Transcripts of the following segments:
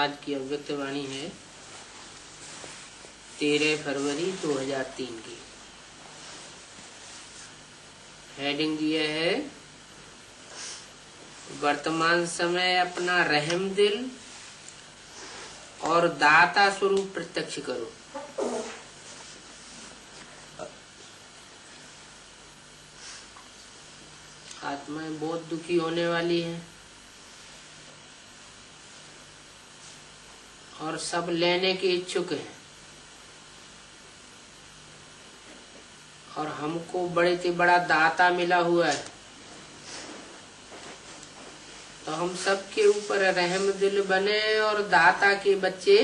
आज की अव्यक्त वाणी है 13 फरवरी 2003 की। हेडिंग दिया है वर्तमान समय अपना रहम दिल और दाता स्वरूप प्रत्यक्ष करो। आत्माएं बहुत दुखी होने वाली हैं और सब लेने के इच्छुक हैं और हमको बड़े से बड़ा दाता मिला हुआ है, तो हम सबके ऊपर रहम दिल बने और दाता के बच्चे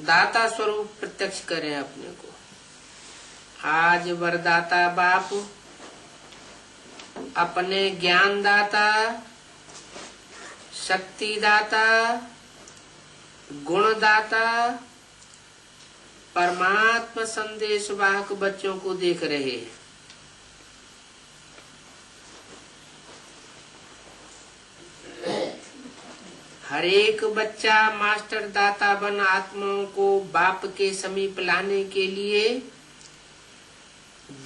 दाता स्वरूप प्रत्यक्ष करें अपने को। आज वरदाता बाप अपने ज्ञान दाता, शक्ति दाता, गुण दाता, परमात्मा संदेश वाहक बच्चों को देख रहे हैं। हर एक बच्चा मास्टर दाता बन आत्माओं को बाप के समीप लाने के लिए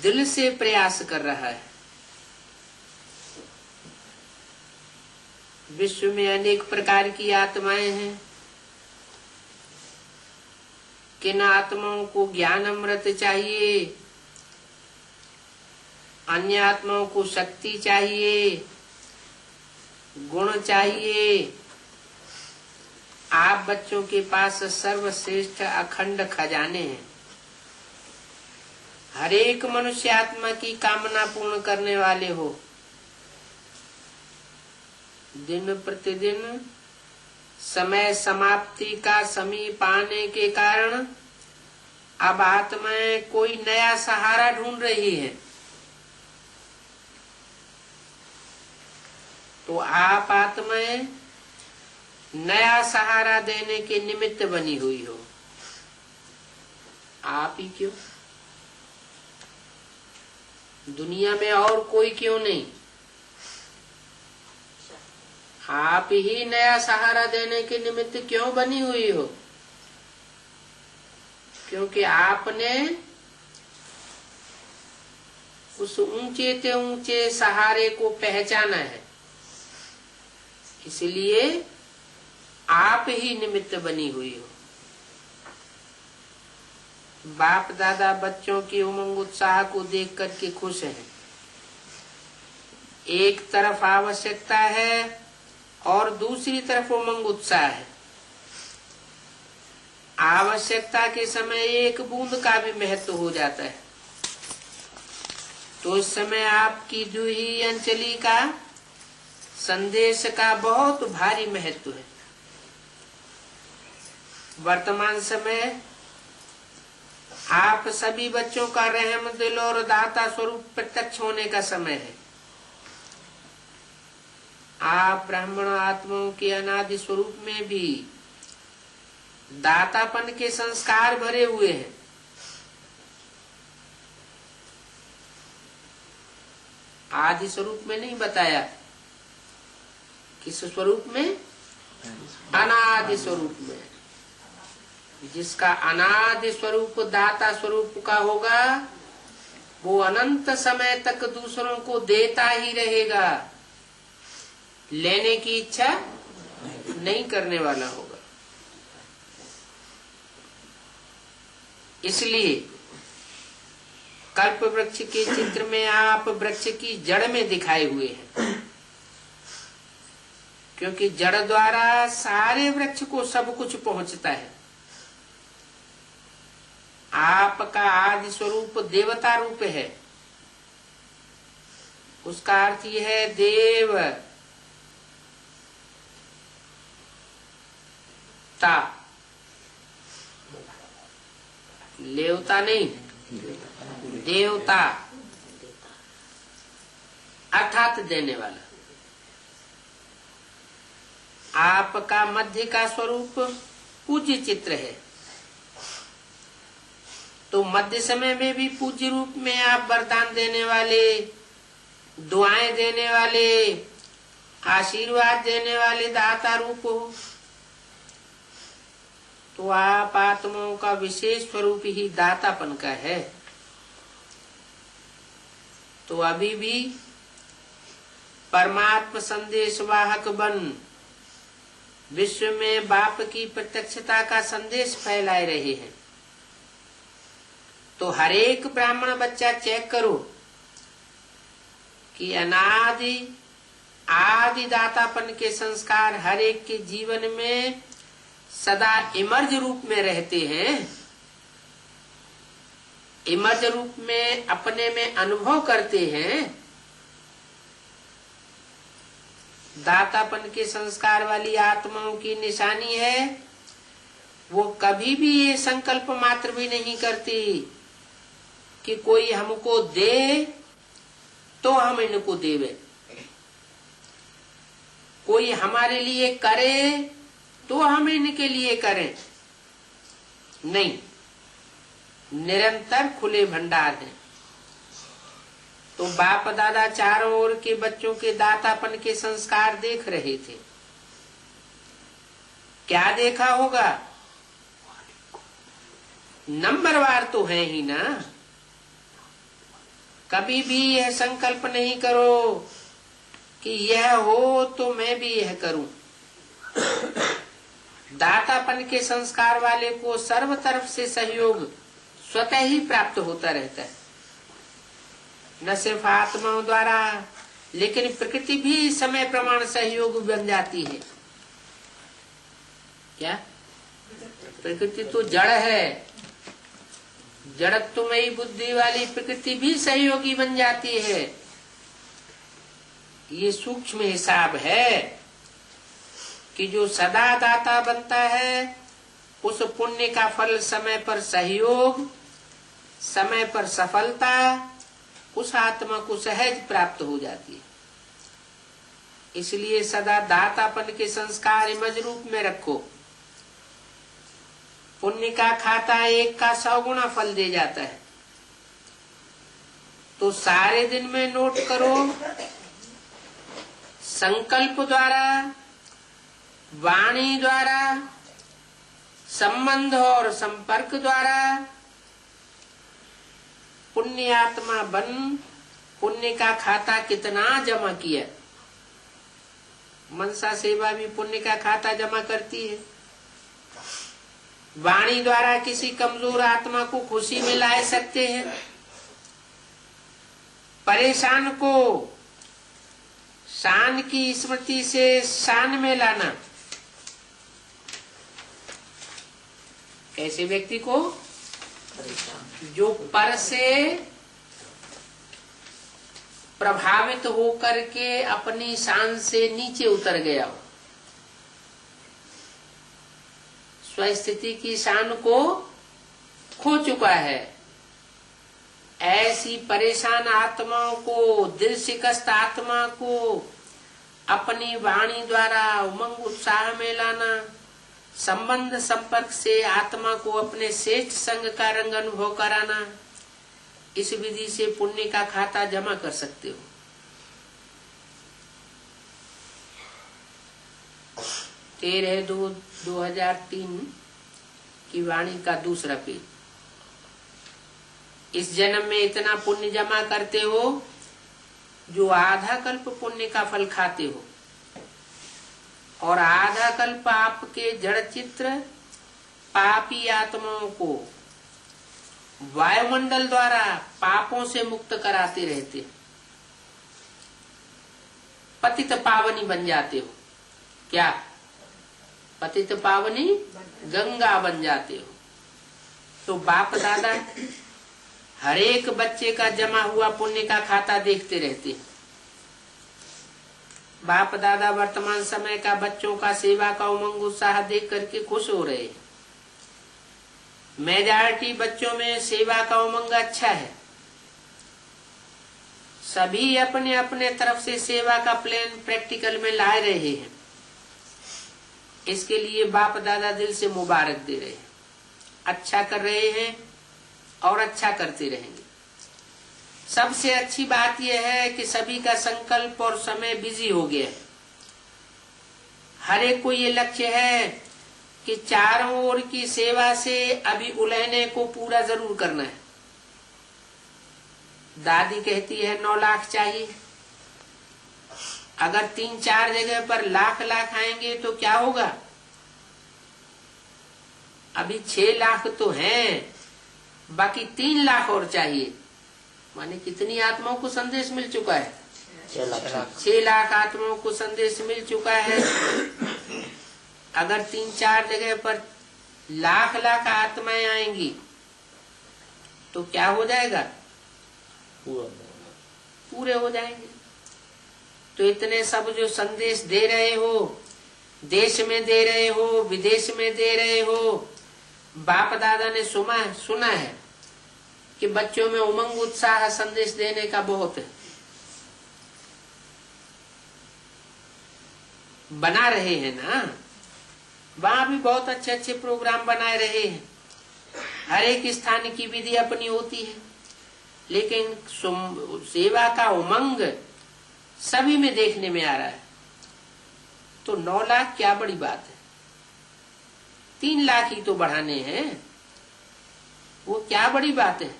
दिल से प्रयास कर रहा है। विश्व में अनेक प्रकार की आत्माएं हैं। किन आत्माओं को ज्ञान अमृत चाहिए, अन्य आत्माओं को शक्ति चाहिए, गुण चाहिए। आप बच्चों के पास सर्वश्रेष्ठ अखंड खजाने हैं। हर एक मनुष्य आत्मा की कामना पूर्ण करने वाले हो। दिन प्रतिदिन समय समाप्ति का समीप आने के कारण अब आत्माएं कोई नया सहारा ढूंढ रही है, तो आप आत्माएं नया सहारा देने के निमित्त बनी हुई हो। आप ही क्यों? दुनिया में और कोई क्यों नहीं? आप ही नया सहारा देने के निमित्त क्यों बनी हुई हो? क्योंकि आपने उस ऊंचे से ऊंचे सहारे को पहचाना है, इसलिए आप ही निमित्त बनी हुई हो। बाप दादा बच्चों के उमंग उत्साह को देख करके खुश हैं। एक तरफ आवश्यकता है और दूसरी तरफ उमंग उत्साह है। आवश्यकता के समय एक बूंद का भी महत्व हो जाता है, तो इस समय आपकी जूही अंजलि का संदेश का बहुत भारी महत्व है। वर्तमान समय आप सभी बच्चों का रहम दिल और दाता स्वरूप प्रत्यक्ष होने का समय है। आप ब्राह्मण आत्माओं के अनादि स्वरूप में भी दातापन के संस्कार भरे हुए हैं। आदि स्वरूप में नहीं बताया, किस स्वरूप में? अनादि स्वरूप में। जिसका अनादि स्वरूप दाता स्वरूप का होगा, वो अनंत समय तक दूसरों को देता ही रहेगा, लेने की इच्छा नहीं करने वाला होगा। इसलिए कल्प वृक्ष के चित्र में आप वृक्ष की जड़ में दिखाए हुए हैं, क्योंकि जड़ द्वारा सारे वृक्ष को सब कुछ पहुंचता है। आपका आदि स्वरूप देवता रूप है। उसका अर्थ यह है देव ता, लेवता नहीं, देवता अर्थात देने वाला। आपका मध्य का स्वरूप पूज्य चित्र है, तो मध्य समय में भी पूज्य रूप में आप वरदान देने वाले, दुआएं देने वाले, आशीर्वाद देने वाले दाता रूप हो, तो आप आत्माओं का विशेष स्वरूप ही दातापन का है। तो अभी भी परमात्मा संदेश वाहक बन विश्व में बाप की प्रत्यक्षता का संदेश फैलाए रहे हैं। तो हर एक ब्राह्मण बच्चा चेक करो कि अनादि आदि दातापन के संस्कार हर एक के जीवन में सदा इमर्ज रूप में रहते हैं, इमर्ज रूप में अपने में अनुभव करते हैं। दातापन के संस्कार वाली आत्माओं की निशानी है, वो कभी भी ये संकल्प मात्र भी नहीं करती कि कोई हमको दे तो हम इनको देवे, कोई हमारे लिए करे तो हम इनके लिए करें। नहीं, निरंतर खुले भंडार हैं। तो बाप दादा चारों ओर के बच्चों के दातापन के संस्कार देख रहे थे। क्या देखा होगा? नंबरवार तो है ही ना। कभी भी यह संकल्प नहीं करो कि यह हो तो मैं भी यह करूं। दातापन के संस्कार वाले को सर्व तरफ से सहयोग स्वतः ही प्राप्त होता रहता है, न सिर्फ आत्माओं द्वारा, लेकिन प्रकृति भी समय प्रमाण सहयोग बन जाती है। क्या? प्रकृति तो जड़ है, जड़त्वमयी बुद्धि वाली प्रकृति भी सहयोगी बन जाती है। ये सूक्ष्म हिसाब है कि जो सदा दाता बनता है उस पुण्य का फल समय पर सहयोग, समय पर सफलता उस आत्मा को सहज प्राप्त हो जाती है। इसलिए सदा दातापन के संस्कार इमज रूप में रखो। पुण्य का खाता 1 का 100 गुना फल दे जाता है। तो सारे दिन में नोट करो, संकल्प द्वारा, वाणी द्वारा, संबंध और संपर्क द्वारा पुण्य आत्मा बन पुण्य का खाता कितना जमा किया। मनसा सेवा भी पुण्य का खाता जमा करती है। वाणी द्वारा किसी कमजोर आत्मा को खुशी में ला सकते हैं। परेशान को शान की स्मृति से शान में लाना। ऐसे व्यक्ति को जो पर से प्रभावित होकर के अपनी शान से नीचे उतर गया हो, स्वस्थिति की शान को खो चुका है, ऐसी परेशान आत्माओं को, दिल शिकस्त आत्मा को अपनी वाणी द्वारा उमंग उत्साह में लाना, संबंध संपर्क से आत्मा को अपने श्रेष्ठ संग का रंग अनुभव कराना, इस विधि से पुण्य का खाता जमा कर सकते हो। 13/2/2003 की वाणी का दूसरा पेज। इस जन्म में इतना पुण्य जमा करते हो जो आधा कल्प पुण्य का फल खाते हो, और आधा कल्प आपके जड़ चित्र पापी आत्माओं को वायुमंडल द्वारा पापों से मुक्त कराते रहते हैं। पतित पावनी बन जाते हो। क्या? पतित पावनी गंगा बन जाते हो। तो बाप दादा हर एक बच्चे का जमा हुआ पुण्य का खाता देखते रहते हैं। बाप दादा वर्तमान समय का बच्चों का सेवा का उमंग उत्साह देख करके खुश हो रहे हैं। मेजॉरिटी बच्चों में सेवा का उमंग अच्छा है। सभी अपने अपने तरफ से सेवा का प्लान प्रैक्टिकल में ला रहे हैं। इसके लिए बाप दादा दिल से मुबारक दे रहे हैं। अच्छा कर रहे हैं और अच्छा करते रहेंगे। सबसे अच्छी बात यह है कि सभी का संकल्प और समय बिजी हो गया है। हर एक को ये लक्ष्य है कि चारों ओर की सेवा से अभी उलहने को पूरा जरूर करना है। दादी कहती है 9 लाख चाहिए। अगर 3-4 जगह पर लाख लाख आएंगे तो क्या होगा? अभी 6 लाख तो हैं, बाकी 3 लाख और चाहिए। माने कितनी आत्माओं को संदेश मिल चुका है? 6 लाख आत्माओं को संदेश मिल चुका है। अगर 3-4 जगह पर लाख लाख आत्माएं आएंगी तो क्या हो जाएगा? पूरे हो जाएंगे। तो इतने सब जो संदेश दे रहे हो, देश में दे रहे हो, विदेश में दे रहे हो, बाप दादा ने सुना है कि बच्चों में उमंग उत्साह संदेश देने का बहुत है। बना रहे हैं ना, वहां भी बहुत अच्छे अच्छे प्रोग्राम बनाए रहे हैं। हर एक स्थान की विधि अपनी होती है, लेकिन सेवा का उमंग सभी में देखने में आ रहा है। तो 9 लाख क्या बड़ी बात है? 3 लाख ही तो बढ़ाने हैं, वो क्या बड़ी बात है?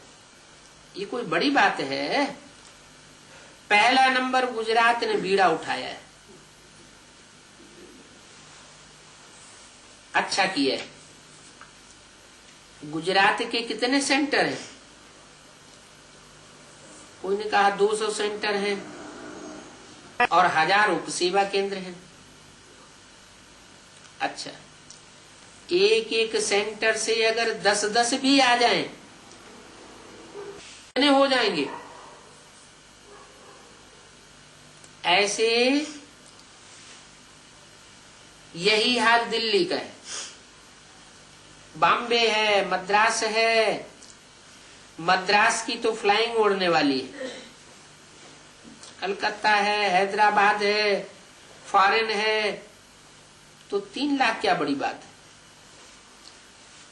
ये कोई बड़ी बात है? पहला नंबर गुजरात ने बीड़ा उठाया है, अच्छा किया है। गुजरात के कितने सेंटर हैं? कोई ने कहा 200 सेंटर हैं और 1000 उपसेवा केंद्र हैं। अच्छा, एक एक सेंटर से अगर 10-10 भी आ जाएं, कितने हो जाएंगे? ऐसे यही हाल दिल्ली का है, बॉम्बे है, मद्रास है। मद्रास की तो फ्लाइंग उड़ने वाली है, कलकत्ता है, हैदराबाद है, फॉरेन है। तो 3 लाख क्या बड़ी बात है?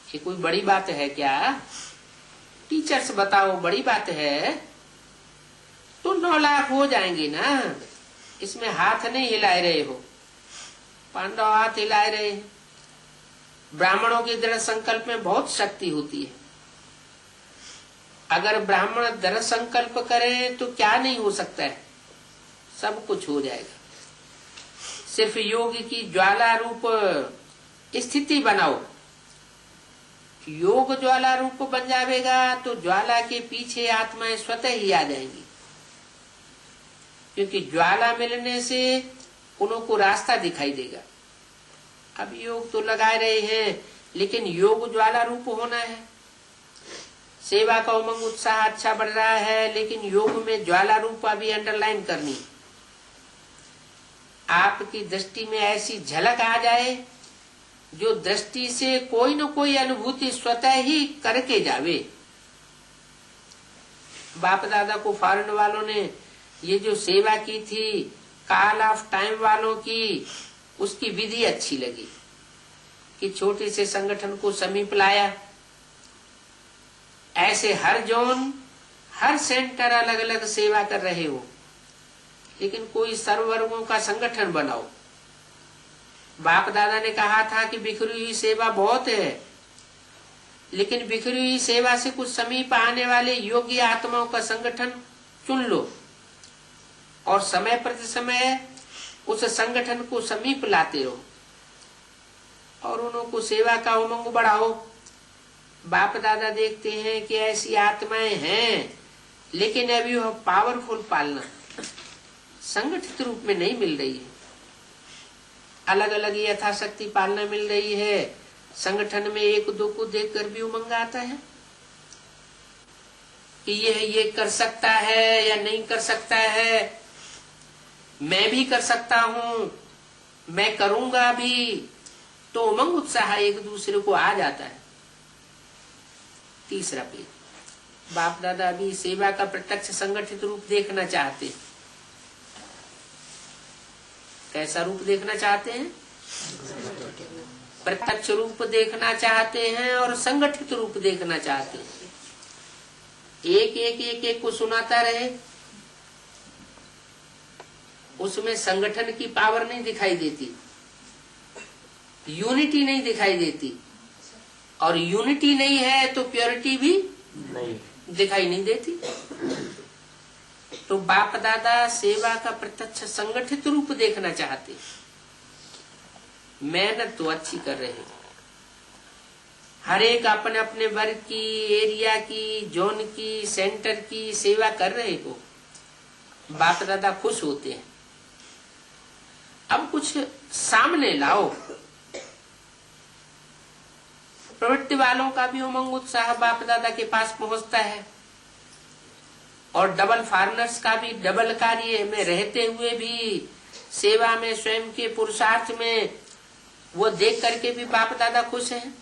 ये कोई बड़ी बात है क्या? टीचर्स बताओ, बड़ी बात है? तो 9 लाख हो जाएंगे ना। इसमें हाथ नहीं हिलाए रहे हो, पांडव हाथ हिलाए रहे हैं। ब्राह्मणों के दृढ़ संकल्प में बहुत शक्ति होती है। अगर ब्राह्मण दृढ़ संकल्प करें तो क्या नहीं हो सकता है, सब कुछ हो जाएगा। सिर्फ योग की ज्वाला रूप स्थिति बनाओ। योग ज्वाला रूप बन जाएगा तो ज्वाला के पीछे आत्माएं स्वतः ही आ जाएंगी, क्योंकि ज्वाला मिलने से उनको रास्ता दिखाई देगा। अब योग तो लगाए रहे हैं, लेकिन योग ज्वाला रूप होना है। सेवा का उमंग उत्साह अच्छा बढ़ रहा है, लेकिन योग में ज्वाला रूप अभी अंडरलाइन करनी। आपकी दृष्टि में ऐसी झलक आ जाए जो दृष्टि से कोई न कोई अनुभूति स्वतः ही करके जावे। बाप दादा को फॉरेन वालों ने ये जो सेवा की थी, कॉल ऑफ टाइम वालों की, उसकी विधि अच्छी लगी कि छोटे से संगठन को समीप लाया। ऐसे हर जोन, हर सेंटर अलग अलग सेवा कर रहे हो, लेकिन कोई सर्ववर्गों का संगठन बनाओ। बाप दादा ने कहा था कि बिखरी हुई सेवा बहुत है, लेकिन बिखरी हुई सेवा से कुछ समीप आने वाले योग्य आत्माओं का संगठन चुन लो और समय प्रति समय उस संगठन को समीप लाते रहो और उनको सेवा का उमंग बढ़ाओ। बाप दादा देखते हैं कि ऐसी आत्माएं हैं, लेकिन अभी वह पावरफुल पालना संगठित रूप में नहीं मिल रही है। अलग अलग यथाशक्ति पालना मिल रही है। संगठन में एक दो को देखकर भी उमंग आता है कि ये कर सकता है या नहीं कर सकता है, मैं भी कर सकता हूं, मैं करूंगा भी। तो उमंग उत्साह एक दूसरे को आ जाता है। तीसरा पेज, बाप दादा भी सेवा का प्रत्यक्ष संगठित रूप देखना चाहते हैं। कैसा रूप देखना चाहते हैं? प्रत्यक्ष रूप देखना चाहते हैं और संगठित रूप देखना चाहते हैं। एक को सुनाता रहे, उसमें संगठन की पावर नहीं दिखाई देती। यूनिटी नहीं दिखाई देती, और यूनिटी नहीं है तो प्योरिटी भी नहीं दिखाई नहीं देती। तो बाप दादा सेवा का प्रत्यक्ष संगठित रूप देखना चाहते। मेहनत तो अच्छी कर रहे हैं, हर एक अपने अपने वर्ग की, एरिया की, जोन की, सेंटर की सेवा कर रहे हो, बाप दादा खुश होते हैं। अब कुछ सामने लाओ, प्रवृत्ति वालों का भी उमंग उत्साह बाप दादा के पास पहुंचता है, और डबल फॉरनर्स का भी डबल कार्य में रहते हुए भी सेवा में, स्वयं के पुरुषार्थ में, वो देख करके भी बाप दादा खुश हैं।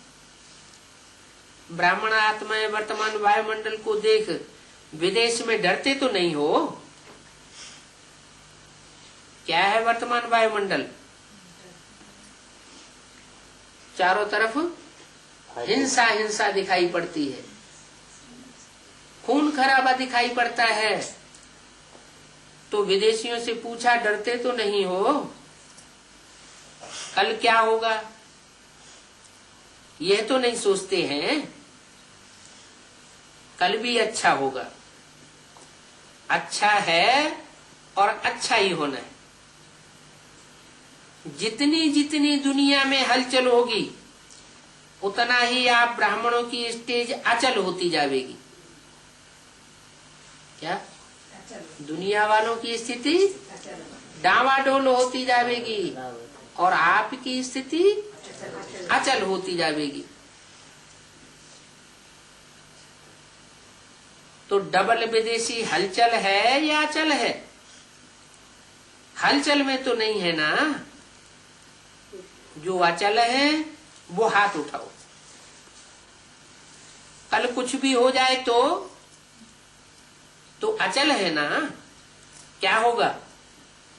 ब्राह्मण आत्माएं वर्तमान वायुमंडल को देख विदेश में डरते तो नहीं हो। क्या है वर्तमान वायुमंडल? चारों तरफ हिंसा हिंसा दिखाई पड़ती है, खून खराबा दिखाई पड़ता है। तो विदेशियों से पूछा, डरते तो नहीं हो? कल क्या होगा यह तो नहीं सोचते हैं। कल भी अच्छा होगा, अच्छा है और अच्छा ही होना है। जितनी जितनी दुनिया में हलचल होगी उतना ही आप ब्राह्मणों की स्टेज अचल होती जाएगी। क्या दुनिया वालों की स्थिति डावाडोल होती जाएगी और आपकी स्थिति अचल होती जाएगी। तो डबल विदेशी हलचल है या अचल है? हलचल में तो नहीं है ना। जो अचल है वो हाथ उठाओ। कल कुछ भी हो जाए तो अचल है ना। क्या होगा?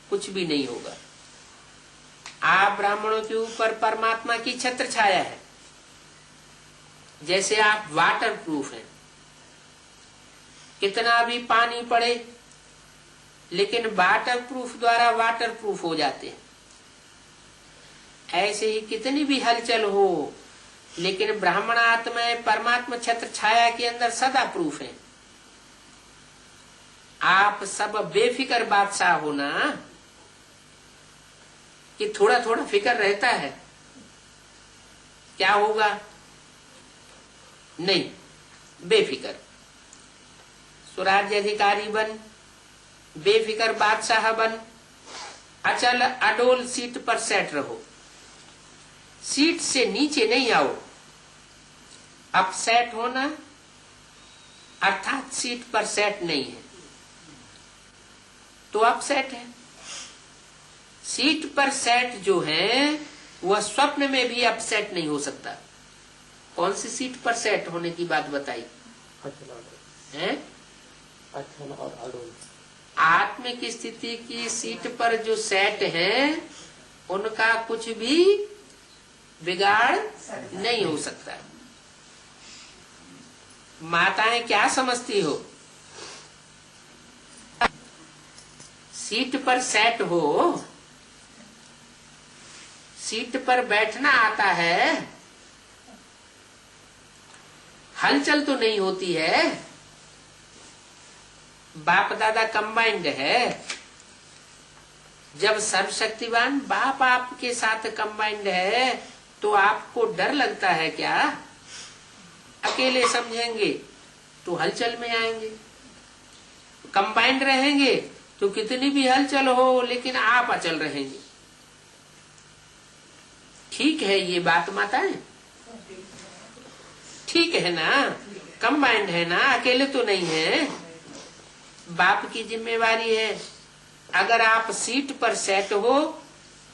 कुछ भी नहीं होगा। आप ब्राह्मणों के ऊपर परमात्मा की छत्र छाया है। जैसे आप वाटर प्रूफ हैं, कितना भी पानी पड़े लेकिन वाटर प्रूफ द्वारा वाटर प्रूफ हो जाते हैं। ऐसे ही कितनी भी हलचल हो लेकिन ब्राह्मण आत्माएं परमात्मा छत्र छाया के अंदर सदा प्रूफ हैं। आप सब बेफिक्र बादशाह हो ना, कि थोड़ा थोड़ा फिक्र रहता है क्या होगा? नहीं, बेफिक्र स्वराज्य अधिकारी बन, बेफिक्र बादशाह बन, अचल अडोल सीट पर सेट रहो। सीट से नीचे नहीं आओ। अपसेट होना अर्थात सीट पर सेट नहीं है तो अपसेट है। सीट पर सेट जो है वह स्वप्न में भी अपसेट नहीं हो सकता। कौन सी सीट पर सेट होने की बात बताई है? अचल और अडोल। आत्मिक स्थिति की सीट पर जो सेट है उनका कुछ भी बिगाड़ नहीं हो सकता। माताएं क्या समझती हो? सीट पर सेट हो, सीट पर बैठना आता है, हलचल तो नहीं होती है। बाप दादा कंबाइंड है। जब सर्वशक्तिवान बाप आपके साथ कंबाइंड है तो आपको डर लगता है क्या? अकेले समझेंगे तो हलचल में आएंगे, कंबाइंड रहेंगे तो कितनी भी हलचल हो लेकिन आप अचल रहेंगे। ठीक है ये बात माताएं? ठीक है ना? कंबाइंड है ना, अकेले तो नहीं है। बाप की जिम्मेवारी है। अगर आप सीट पर सेट हो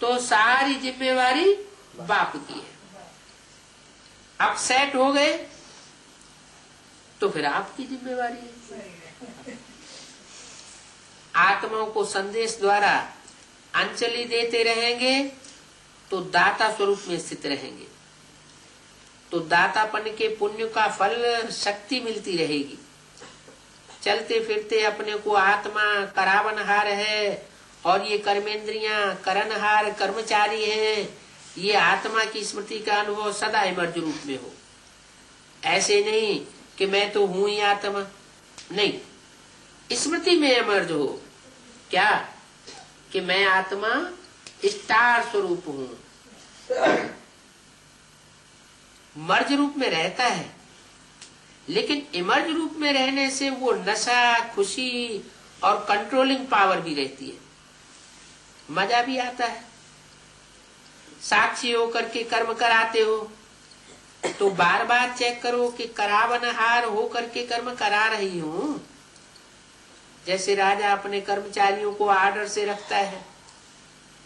तो सारी जिम्मेवारी बाप की है। आप सेट हो गए तो फिर आपकी जिम्मेवारी है। आत्माओं को संदेश द्वारा अंजलि देते रहेंगे तो दाता स्वरूप में स्थित रहेंगे। तो दातापन के पुण्य का फल शक्ति मिलती रहेगी। चलते फिरते अपने को आत्मा करावनहार है और ये कर्मेंद्रियां करणहार कर्मचारी हैं, ये आत्मा की स्मृति का अनुभव सदा इमर्ज रूप में हो। ऐसे नहीं कि मैं तो हूं ही आत्मा, नहीं, स्मृति में इमर्ज हो। क्या कि मैं आत्मा स्टार स्वरूप हूं। मर्ज रूप में रहता है, लेकिन इमर्ज रूप में रहने से वो नशा, खुशी और कंट्रोलिंग पावर भी रहती है, मजा भी आता है। साक्षी होकर के कर्म कराते हो तो बार बार चेक करो कि करावनहार होकर के कर्म करा रही हूं। जैसे राजा अपने कर्मचारियों को आर्डर से रखता है,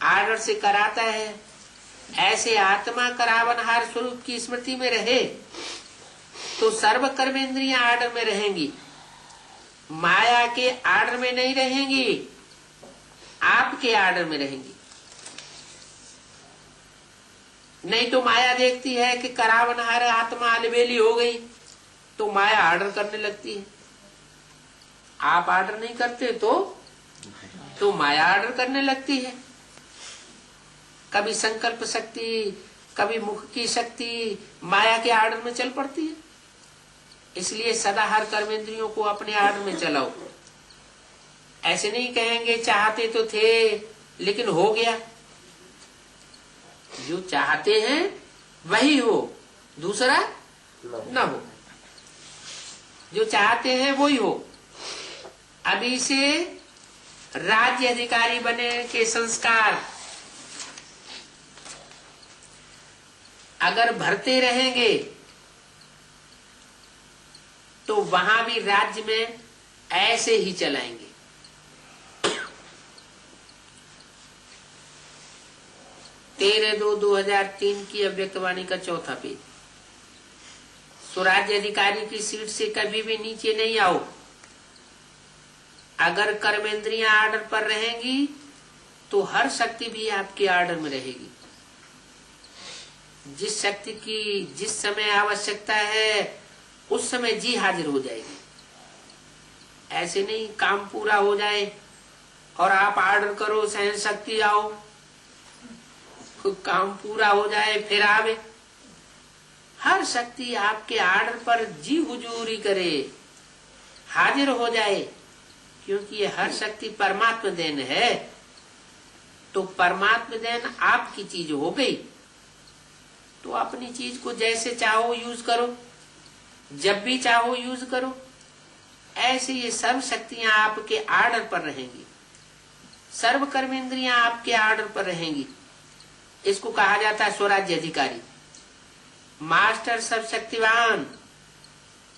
आर्डर से कराता है, ऐसे आत्मा करावनहार स्वरूप की स्मृति में रहे तो सर्व कर्मेंद्रियां आर्डर में रहेंगी, माया के आर्डर में नहीं रहेंगी, आपके आर्डर में रहेंगी। नहीं तो माया देखती है कि करावनहार आत्मा अलबेली हो गई तो माया आर्डर करने लगती है। आप आर्डर नहीं करते तो माया आर्डर करने लगती है। कभी संकल्प शक्ति, कभी मुख की शक्ति माया के आर्डर में चल पड़ती है। इसलिए सदा हर कर्मेंद्रियों को अपने आर्डर में चलाओ। ऐसे नहीं कहेंगे चाहते तो थे लेकिन हो गया। जो चाहते हैं वही हो, दूसरा न हो। जो चाहते हैं वही हो। अभी से राज्य अधिकारी बने के संस्कार अगर भरते रहेंगे तो वहां भी राज्य में ऐसे ही चलाएंगे। 13/2/2003 की अव्यक्तवाणी का चौथा पेज। स्वराज्य अधिकारी की सीट से कभी भी नीचे नहीं आओ। अगर कर्मेंद्रियां आर्डर पर रहेंगी तो हर शक्ति भी आपके आर्डर में रहेगी। जिस शक्ति की जिस समय आवश्यकता है उस समय जी हाजिर हो जाएगी। ऐसे नहीं काम पूरा हो जाए और आप आर्डर करो सहन शक्ति आओ, काम पूरा हो जाए फिर आवे। हर शक्ति आपके आर्डर पर जी हुजूरी करे, हाजिर हो जाए, क्योंकि ये हर शक्ति परमात्मा देन है। तो परमात्मा देन आपकी चीज हो गई तो अपनी चीज को जैसे चाहो यूज करो, जब भी चाहो यूज करो। ऐसे ये सर्व शक्तियां आपके आर्डर पर रहेंगी, सर्व कर्मेंद्रियां आपके आर्डर पर रहेंगी। इसको कहा जाता है स्वराज्य अधिकारी, मास्टर सर्वशक्तिवान।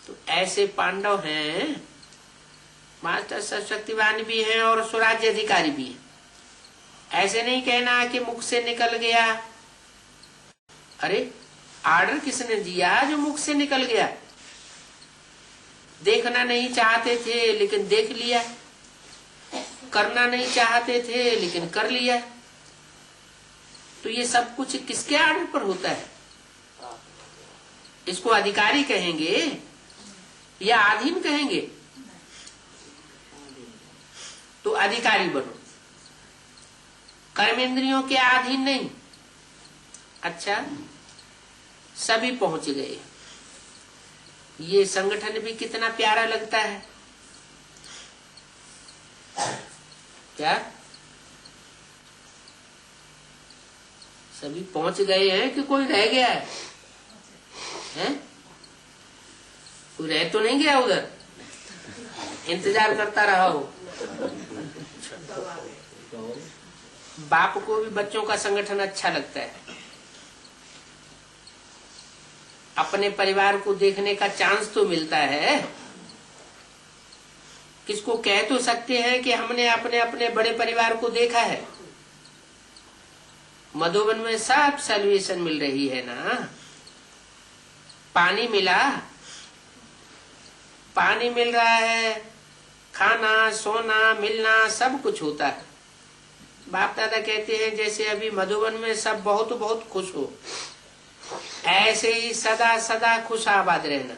तो ऐसे पांडव हैं, मास्टर सर्वशक्तिवान भी हैं और स्वराज्य अधिकारी भी हैं। ऐसे नहीं कहना कि मुख से निकल गया। अरे आर्डर किसने दिया जो मुख से निकल गया? देखना नहीं चाहते थे लेकिन देख लिया, करना नहीं चाहते थे लेकिन कर लिया। तो ये सब कुछ किसके आर्डर पर होता है? इसको अधिकारी कहेंगे या अधीन कहेंगे? तो अधिकारी बनो, कर्मेंद्रियों के अधीन नहीं। अच्छा, सभी पहुंच गए। ये संगठन भी कितना प्यारा लगता है। क्या सभी पहुंच गए हैं कि कोई रह गया है? हैं? कोई रह तो नहीं गया उधर, इंतजार करता रहा हो। बाप को भी बच्चों का संगठन अच्छा लगता है। अपने परिवार को देखने का चांस तो मिलता है। किसको कह तो सकते हैं कि हमने अपने अपने बड़े परिवार को देखा है। मधुबन में सब सॉल्यूशन मिल रही है ना। पानी मिला, पानी मिल रहा है, खाना सोना मिलना सब कुछ होता है। बाप दादा कहते हैं जैसे अभी मधुबन में सब बहुत बहुत खुश हो, ऐसे ही सदा सदा खुश आबाद रहना।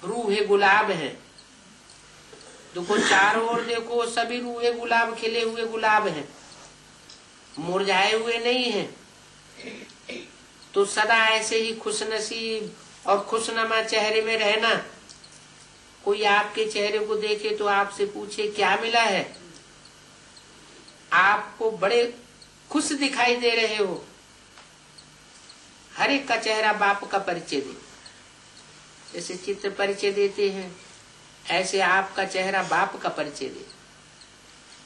रूहे गुलाब हैं, देखो चारों ओर देखो, सभी रूहे गुलाब खिले हुए गुलाब हैं। मुरझाए हुए नहीं हैं। तो सदा ऐसे ही खुशनसीब और खुशनुमा चेहरे में रहना। कोई आपके चेहरे को देखे तो आपसे पूछे क्या मिला है, आपको बड़े खुश दिखाई दे रहे हो। हर एक का चेहरा बाप का परिचय दे। जैसे चित्र परिचय देते हैं, ऐसे आपका चेहरा बाप का परिचय दे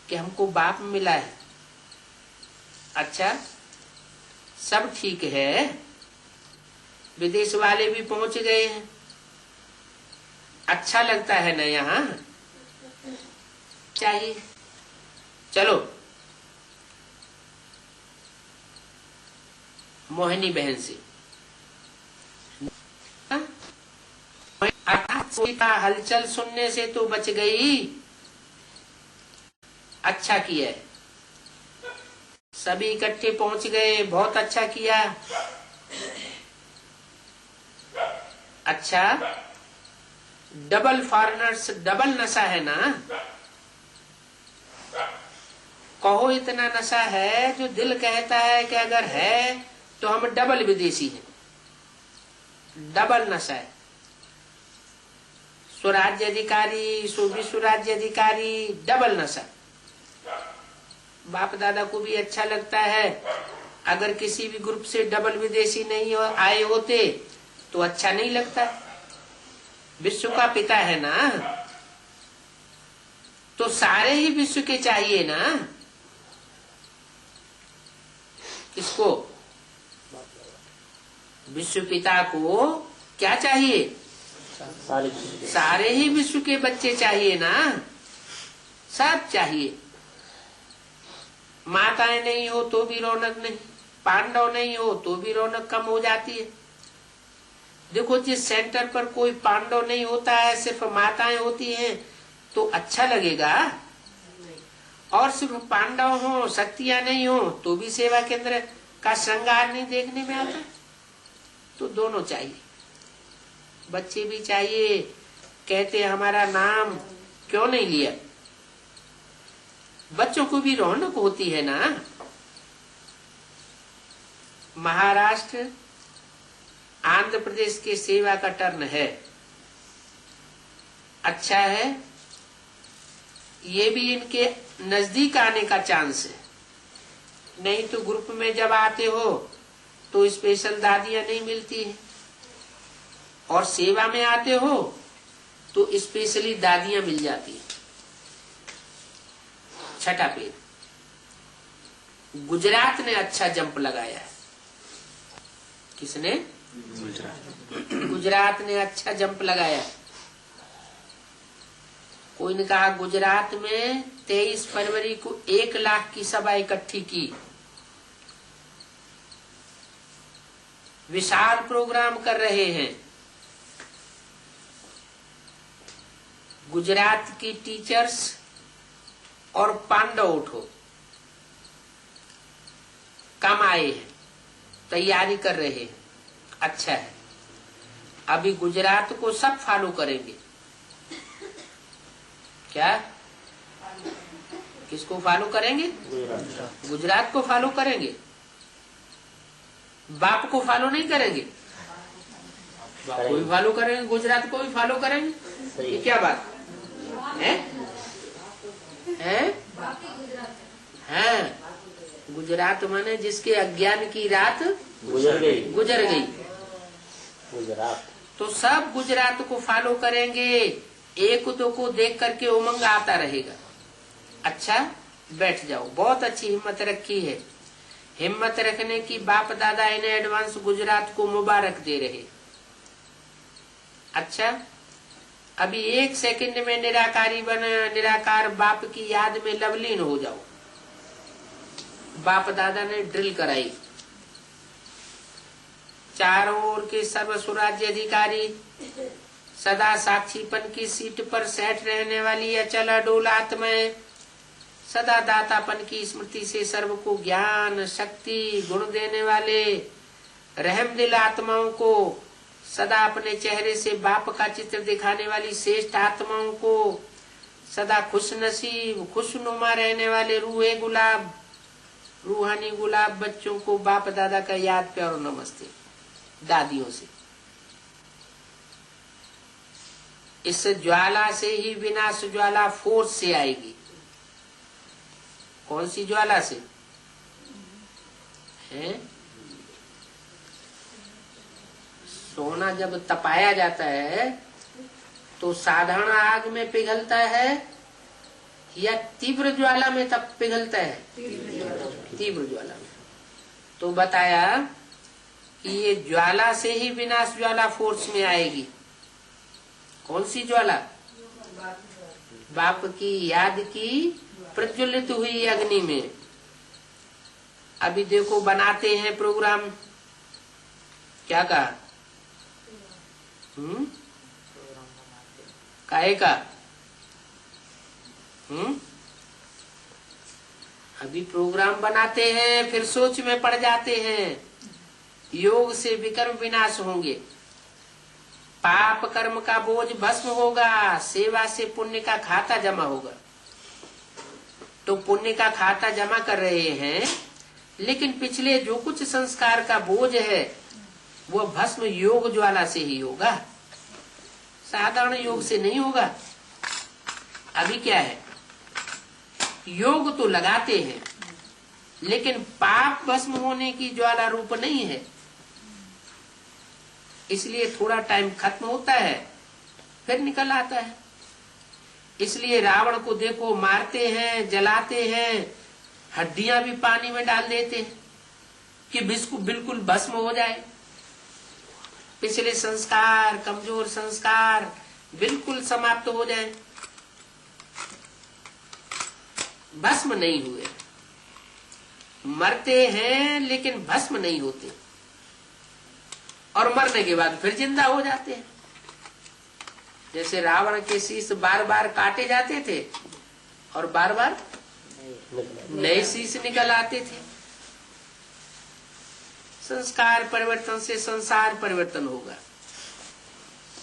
कि हमको बाप मिला है। अच्छा, सब ठीक है, विदेश वाले भी पहुंच गए हैं, अच्छा लगता है ना यहाँ, चाहिए। चलो मोहिनी बहन से का हलचल सुनने से तो बच गई, अच्छा किया। सभी इकट्ठे पहुंच गए, बहुत अच्छा किया। अच्छा, डबल फॉरेनर्स, डबल नशा है ना। कहो इतना नशा है जो दिल कहता है कि अगर है तो हम डबल विदेशी हैं। डबल नशा है। स्वराज्य अधिकारी, विश्व राज्य अधिकारी, डबल नशा। बाप दादा को भी अच्छा लगता है। अगर किसी भी ग्रुप से डबल विदेशी नहीं आए होते तो अच्छा नहीं लगता। विश्व का पिता है ना, तो सारे ही विश्व के चाहिए ना। किसको? विश्व पिता को क्या चाहिए? सारे ही विश्व के बच्चे चाहिए ना, सब चाहिए। माताएं नहीं हो तो भी रौनक नहीं, पांडव नहीं हो तो भी रौनक कम हो जाती है। देखो, जिस सेंटर पर कोई पांडव नहीं होता है, सिर्फ माताएं होती हैं, तो अच्छा लगेगा। और सिर्फ पांडव हो, शक्तियां नहीं हो, तो भी सेवा केंद्र का श्रृंगार नहीं देखने में आता। तो दोनों चाहिए, बच्चे भी चाहिए। कहते हमारा नाम क्यों नहीं लिया? बच्चों को भी रौनक होती है ना। महाराष्ट्र, आंध्र प्रदेश के सेवा का टर्न है, अच्छा है। ये भी इनके नजदीक आने का चांस है। नहीं तो ग्रुप में जब आते हो तो स्पेशल दादियां नहीं मिलती है, और सेवा में आते हो तो स्पेशली दादियां मिल जाती है। छठा पेज, गुजरात ने अच्छा जंप लगाया है। किसने? गुजरात ने अच्छा जंप लगाया। कोई ने कहा गुजरात में 23 फरवरी को 1 लाख की सभा इकट्ठी की, विशाल प्रोग्राम कर रहे हैं। गुजरात की टीचर्स और पांडव उठो, कम आए हैं, तैयारी कर रहे हैं, अच्छा है। अभी गुजरात को सब फॉलो करेंगे। क्या? किसको फॉलो करेंगे? गुजरात को फॉलो करेंगे। बाप को फॉलो नहीं करेंगे। बाप को भी फॉलो करेंगे, गुजरात को भी फॉलो करेंगे। ये क्या बात है? गुजरात माने जिसके अज्ञान की रात गुजर गई। गुजरात तो सब गुजरात को फॉलो करेंगे। एक दो को देख करके उमंग आता रहेगा। अच्छा, बैठ जाओ। बहुत अच्छी हिम्मत रखी है। हिम्मत रखने की बाप दादा इन एडवांस गुजरात को मुबारक दे रहे। अच्छा, अभी 1 सेकंड में निराकार बाप की याद में लवलीन हो जाओ। बाप दादा ने ड्रिल कराई। चारों ओर के सर्व स्वराज्य अधिकारी, सदा साक्षीपन की सीट पर सेट रहने वाली अचल अडोल आत्माएं, सदा दातापन की स्मृति से सर्व को ज्ञान शक्ति गुण देने वाले रहम दिल आत्माओं को, सदा अपने चेहरे से बाप का चित्र दिखाने वाली श्रेष्ठ आत्माओं को, सदा खुश नसीब खुशनुमा रहने वाले रूहे गुलाब रूहानी गुलाब बच्चों को बाप दादा का याद प्यार और नमस्ते, दादियों से। इस ज्वाला से ही विनाश ज्वाला फोर्स से आएगी। कौन सी ज्वाला से है? सोना जब तपाया जाता है तो साधारण आग में पिघलता है या तीव्र ज्वाला में तब पिघलता है? तीव्र ज्वाला में। तो बताया कि ये ज्वाला से ही विनाश ज्वाला फोर्स में आएगी। कौन सी ज्वाला? बाप की याद की प्रज्वलित हुई अग्नि में। अभी देखो बनाते हैं प्रोग्राम, क्या कहा? काहे का? अभी प्रोग्राम बनाते हैं, फिर सोच में पड़ जाते हैं। योग से विकर्म विनाश होंगे, पाप कर्म का बोझ भस्म होगा, सेवा से पुण्य का खाता जमा होगा। तो पुण्य का खाता जमा कर रहे हैं, लेकिन पिछले जो कुछ संस्कार का बोझ है वो भस्म योग ज्वाला से ही होगा, साधारण योग से नहीं होगा। अभी क्या है, योग तो लगाते हैं लेकिन पाप भस्म होने की ज्वाला रूप नहीं है, इसलिए थोड़ा टाइम खत्म होता है फिर निकल आता है। इसलिए रावण को देखो, मारते हैं, जलाते हैं, हड्डियां भी पानी में डाल देते हैं कि बिल्कुल भस्म हो जाए। पिछले संस्कार, कमजोर संस्कार बिल्कुल समाप्त हो जाए। भस्म नहीं हुए, मरते हैं लेकिन भस्म नहीं होते, और मरने के बाद फिर जिंदा हो जाते हैं। जैसे रावण के शीश बार बार काटे जाते थे और बार बार नए शीश निकल आते थे। संस्कार परिवर्तन से संसार परिवर्तन होगा।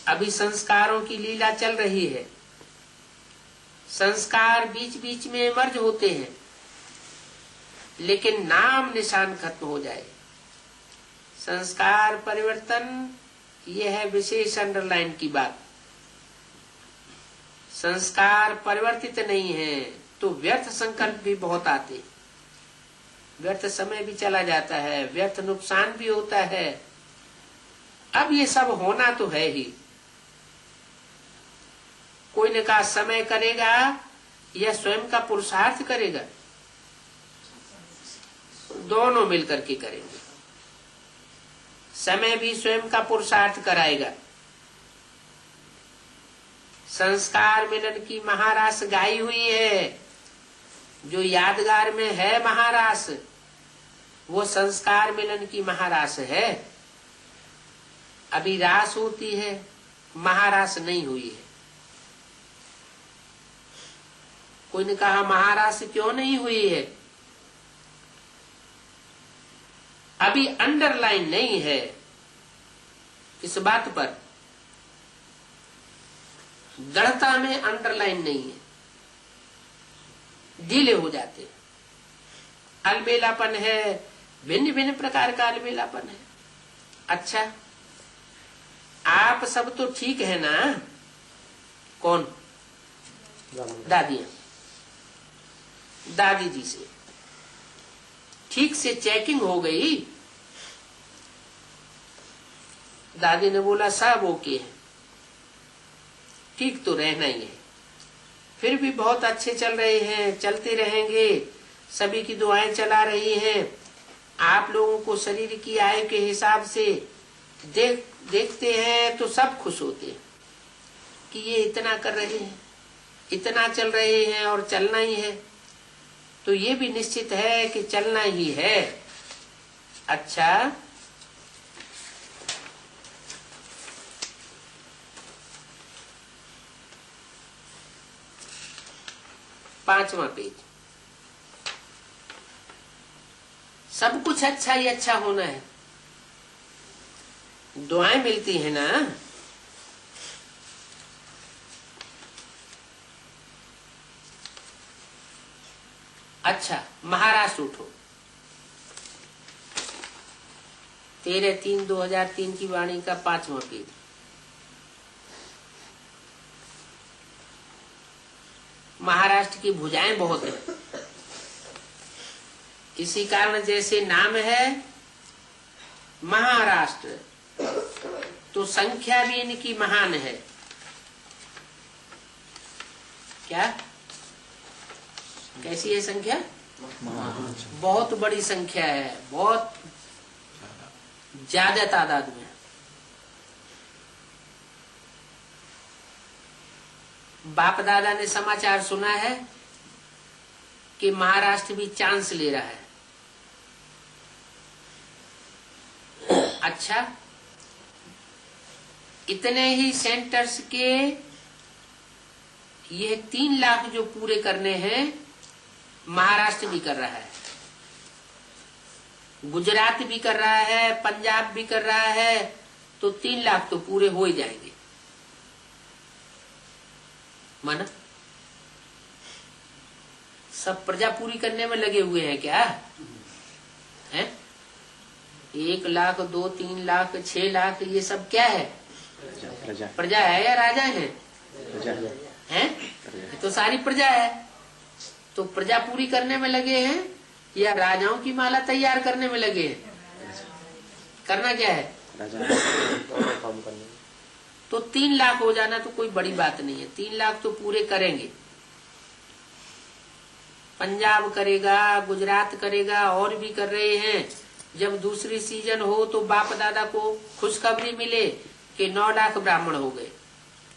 अभी संस्कारों की लीला चल रही है। संस्कार बीच बीच में मर्ज होते हैं, लेकिन नाम निशान खत्म हो जाए। संस्कार परिवर्तन, यह है विशेष अंडरलाइन की बात। संस्कार परिवर्तित नहीं है तो व्यर्थ संकल्प भी बहुत आते, व्यर्थ समय भी चला जाता है, व्यर्थ नुकसान भी होता है। अब ये सब होना तो है ही। कोई ने कहा समय करेगा या स्वयं का पुरुषार्थ करेगा? दोनों मिलकर के करेंगे। समय भी स्वयं का पुरुषार्थ कराएगा। संस्कार मिलन की महारास गाई हुई है, जो यादगार में है महारास, वो संस्कार मिलन की महारास है। अभी रास होती है, महारास नहीं हुई है। कोई ने कहा महारास क्यों नहीं हुई है? अभी अंडरलाइन नहीं है। इस बात पर दृढ़ता में अंडरलाइन नहीं है, ढीले हो जाते हैं। अलबेलापन है, भिन्न भिन्न प्रकार का अलबेलापन है। अच्छा, आप सब तो ठीक है ना? कौन? दादियां। दादी जी से ठीक से चेकिंग हो गई। दादी ने बोला सब ओके है, ठीक तो रहना ही है। फिर भी बहुत अच्छे चल रहे हैं, चलते रहेंगे। सभी की दुआएं चला रही हैं। आप लोगों को शरीर की आयु के हिसाब से देखते हैं तो सब खुश होते हैं कि ये इतना कर रहे हैं, इतना चल रहे हैं और चलना ही है। तो ये भी निश्चित है कि चलना ही है। अच्छा, पांचवा पेज। सब कुछ अच्छा ही अच्छा होना है। दुआएं मिलती है ना। अच्छा, महाराष्ट्र उठो। 13/3/2003 की वाणी का 5वां पेज। महाराष्ट्र की भुजाएं बहुत है, इसी कारण जैसे नाम है महाराष्ट्र, तो संख्या भी इनकी महान है। क्या कैसी है संख्या? बहुत बड़ी संख्या है, बहुत ज्यादा तादाद में। बाप दादा ने समाचार सुना है कि महाराष्ट्र भी चांस ले रहा है। अच्छा, इतने ही सेंटर्स के ये 3 लाख जो पूरे करने हैं, महाराष्ट्र भी कर रहा है, गुजरात भी कर रहा है, पंजाब भी कर रहा है, तो 3 लाख तो पूरे हो ही जाएंगे। माना सब प्रजा पूरी करने में लगे हुए हैं क्या है? 1 लाख 2 3 लाख 6 लाख ये सब क्या है? प्रजा है या राजा है? हैं? तो सारी प्रजा है। तो प्रजा पूरी करने में लगे हैं या राजाओं की माला तैयार करने में लगे हैं? करना क्या है? काम करने। तो 3 लाख हो जाना तो कोई बड़ी बात नहीं है, 3 लाख तो पूरे करेंगे। पंजाब करेगा, गुजरात करेगा, और भी कर रहे हैं। जब दूसरी सीजन हो तो बाप दादा को खुशखबरी मिले कि 9 लाख ब्राह्मण हो गए,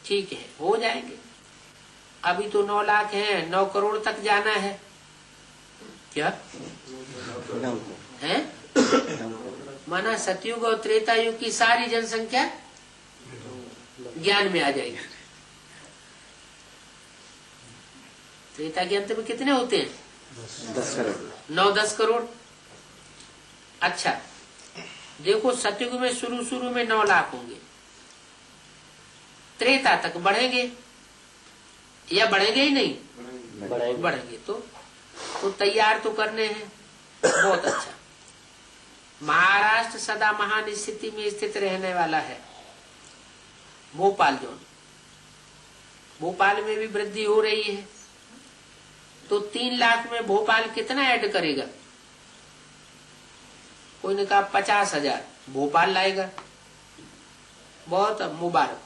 ठीक है, हो जाएंगे। अभी तो 9 लाख हैं, 9 करोड़ तक जाना है। क्या है? माना सतयुग और त्रेता युग की सारी जनसंख्या ज्ञान में आ जाएगी। त्रेता के अंत में कितने होते हैं? 10 करोड़। 9-10 करोड़। अच्छा देखो, सतयुग में शुरू में 9 लाख होंगे, त्रेता तक बढ़ेंगे या बढ़ेंगे ही नहीं? बढ़ेंगे। तो तैयार तो करने हैं। बहुत अच्छा। महाराष्ट्र सदा महान स्थिति में स्थित रहने वाला है। भोपाल जोन, भोपाल में भी वृद्धि हो रही है। तो 3 लाख में भोपाल कितना ऐड करेगा? कोई ने कहा 50,000 भोपाल लाएगा। बहुत मुबारक,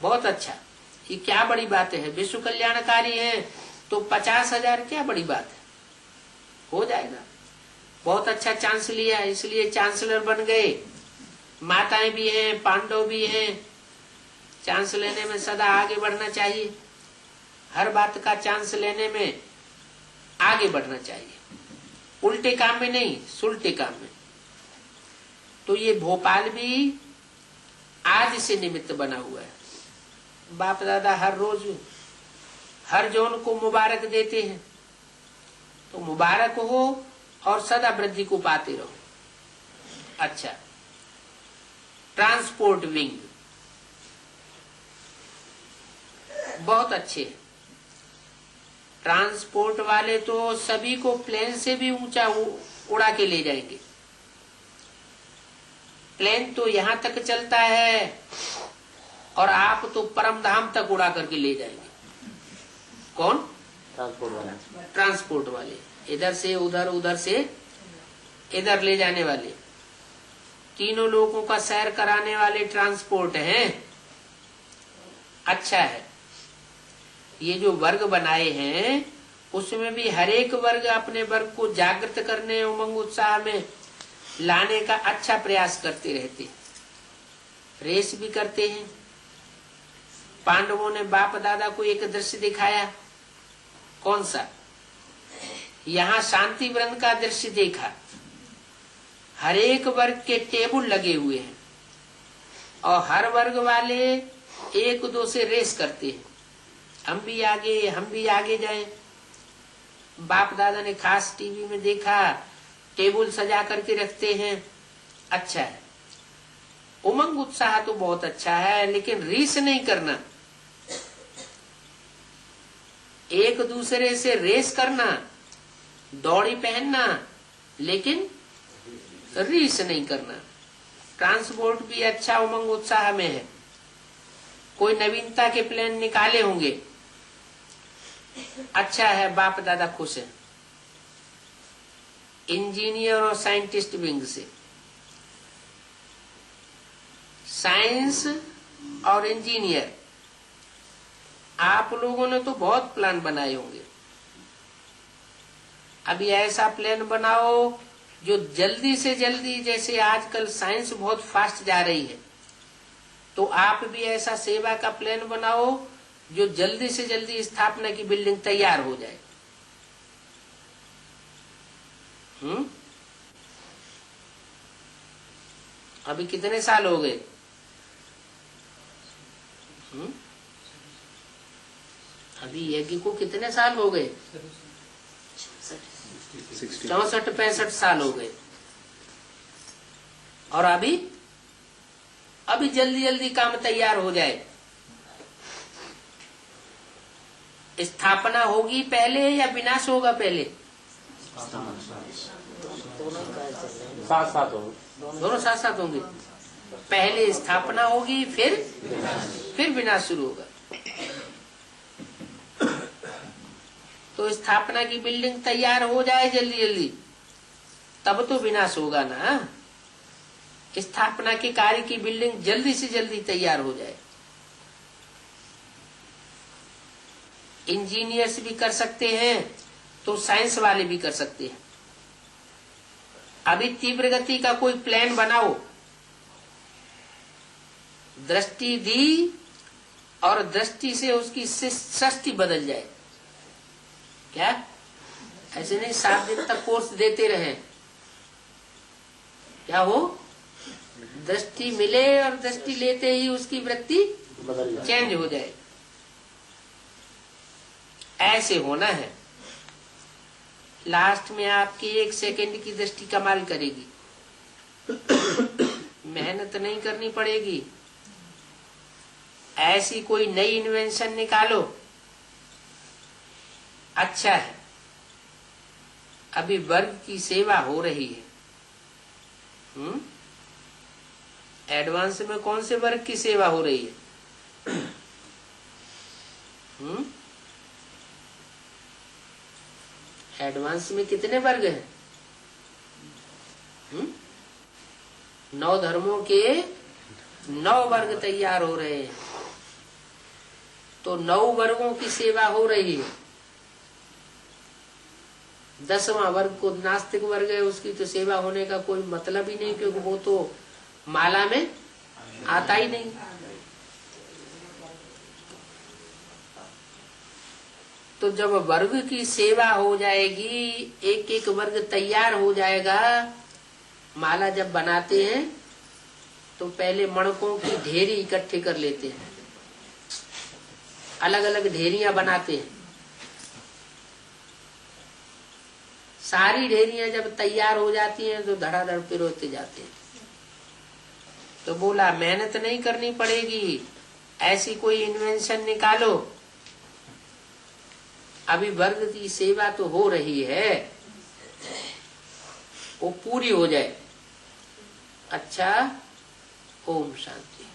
बहुत अच्छा। ये क्या बड़ी बात है? विश्व कल्याणकारी है तो 50,000 क्या बड़ी बात है? हो जाएगा। बहुत अच्छा चांस लिया, इसलिए चांसलर बन गए। माताएं भी हैं, पांडव भी हैं। चांस लेने में सदा आगे बढ़ना चाहिए, हर बात का चांस लेने में आगे बढ़ना चाहिए, उल्टे काम में नहीं, सुलटे काम में। तो ये भोपाल भी आज से निमित्त बना हुआ है। बाप दादा हर रोज हर जोन को मुबारक देते हैं, तो मुबारक हो और सदा वृद्धि को पाते रहो। अच्छा, ट्रांसपोर्ट विंग बहुत अच्छे। ट्रांसपोर्ट वाले तो सभी को प्लेन से भी ऊंचा उड़ा के ले जाएंगे। प्लेन तो यहां तक चलता है और आप तो परम धाम तक उड़ा करके ले जाएंगे। कौन? ट्रांसपोर्ट वाले, इधर से उधर, उधर से इधर ले जाने वाले, तीनों लोगों का सैर कराने वाले ट्रांसपोर्ट हैं। अच्छा है। ये जो वर्ग बनाए हैं उसमें भी हर एक वर्ग अपने वर्ग को जागृत करने, उमंग उत्साह में लाने का अच्छा प्रयास करते रहते हैं, रेस भी करते हैं। पांडवों ने बाप दादा को एक दृश्य दिखाया। कौन सा? यहाँ शांति व्रत का दृश्य देखा। हर एक वर्ग के टेबल लगे हुए हैं और हर वर्ग वाले एक दो से रेस करते हैं, हम भी आगे जाएं। बाप दादा ने खास टीवी में देखा, टेबल सजा करके रखते हैं। अच्छा है, उमंग उत्साह तो बहुत अच्छा है, लेकिन रेस नहीं करना, एक दूसरे से रेस करना, दौड़ी पहनना, लेकिन रीस नहीं करना। ट्रांसपोर्ट भी अच्छा उमंग उत्साह में है, कोई नवीनता के प्लान निकाले होंगे, अच्छा है, बाप दादा खुश है। इंजीनियर और साइंटिस्ट विंग से, साइंस और इंजीनियर, आप लोगों ने तो बहुत प्लान बनाए होंगे। अभी ऐसा प्लान बनाओ जो जल्दी से जल्दी, जैसे आजकल साइंस बहुत फास्ट जा रही है, तो आप भी ऐसा सेवा का प्लान बनाओ जो जल्दी से जल्दी स्थापना की बिल्डिंग तैयार हो जाए। अभी कितने साल हो गए? अभी यज्ञ को कितने साल हो गए? 64-65 साल हो गए। और अभी जल्दी जल्दी काम तैयार हो जाए। स्थापना होगी पहले या विनाश होगा पहले? साथ साथ होंगे, दोनों साथ साथ होंगे। पहले स्थापना होगी, फिर विनाश शुरू होगा। तो स्थापना की बिल्डिंग तैयार हो जाए जल्दी जल्दी, तब तो विनाश होगा ना। स्थापना के कार्य की बिल्डिंग जल्दी से जल्दी तैयार हो जाए। इंजीनियर्स भी कर सकते हैं तो साइंस वाले भी कर सकते हैं। अभी तीव्र गति का कोई प्लान बनाओ, दृष्टि दी और दृष्टि से उसकी सृष्टि बदल जाए। क्या ऐसे नहीं 7 दिन तक कोर्स देते रहे, क्या हो? दृष्टि मिले और दृष्टि लेते ही उसकी वृत्ति चेंज हो जाए। ऐसे होना है। लास्ट में आपकी 1 सेकंड की दृष्टि कमाल करेगी। मेहनत नहीं करनी पड़ेगी। ऐसी कोई नई इन्वेंशन निकालो, अच्छा है। अभी वर्ग की सेवा हो रही है। एडवांस में कौन से वर्ग की सेवा हो रही है? एडवांस में कितने वर्ग हैं? 9 धर्मों के 9 वर्ग तैयार हो रहे हैं। तो 9 वर्गों की सेवा हो रही है। 10वां वर्ग को नास्तिक वर्ग है, उसकी तो सेवा होने का कोई मतलब ही नहीं, क्योंकि वो तो माला में आता ही नहीं। तो जब वर्ग की सेवा हो जाएगी, एक एक वर्ग तैयार हो जाएगा। माला जब बनाते हैं तो पहले मणकों की ढेरी इकट्ठे कर लेते हैं, अलग अलग ढेरियां बनाते हैं। सारी ढेरियां जब तैयार हो जाती हैं तो धड़ाधड़ पिरोते जाते हैं। तो बोला मेहनत नहीं करनी पड़ेगी, ऐसी कोई इन्वेंशन निकालो। अभी वर्ग की सेवा तो हो रही है, वो पूरी हो जाए। अच्छा, ओम शांति।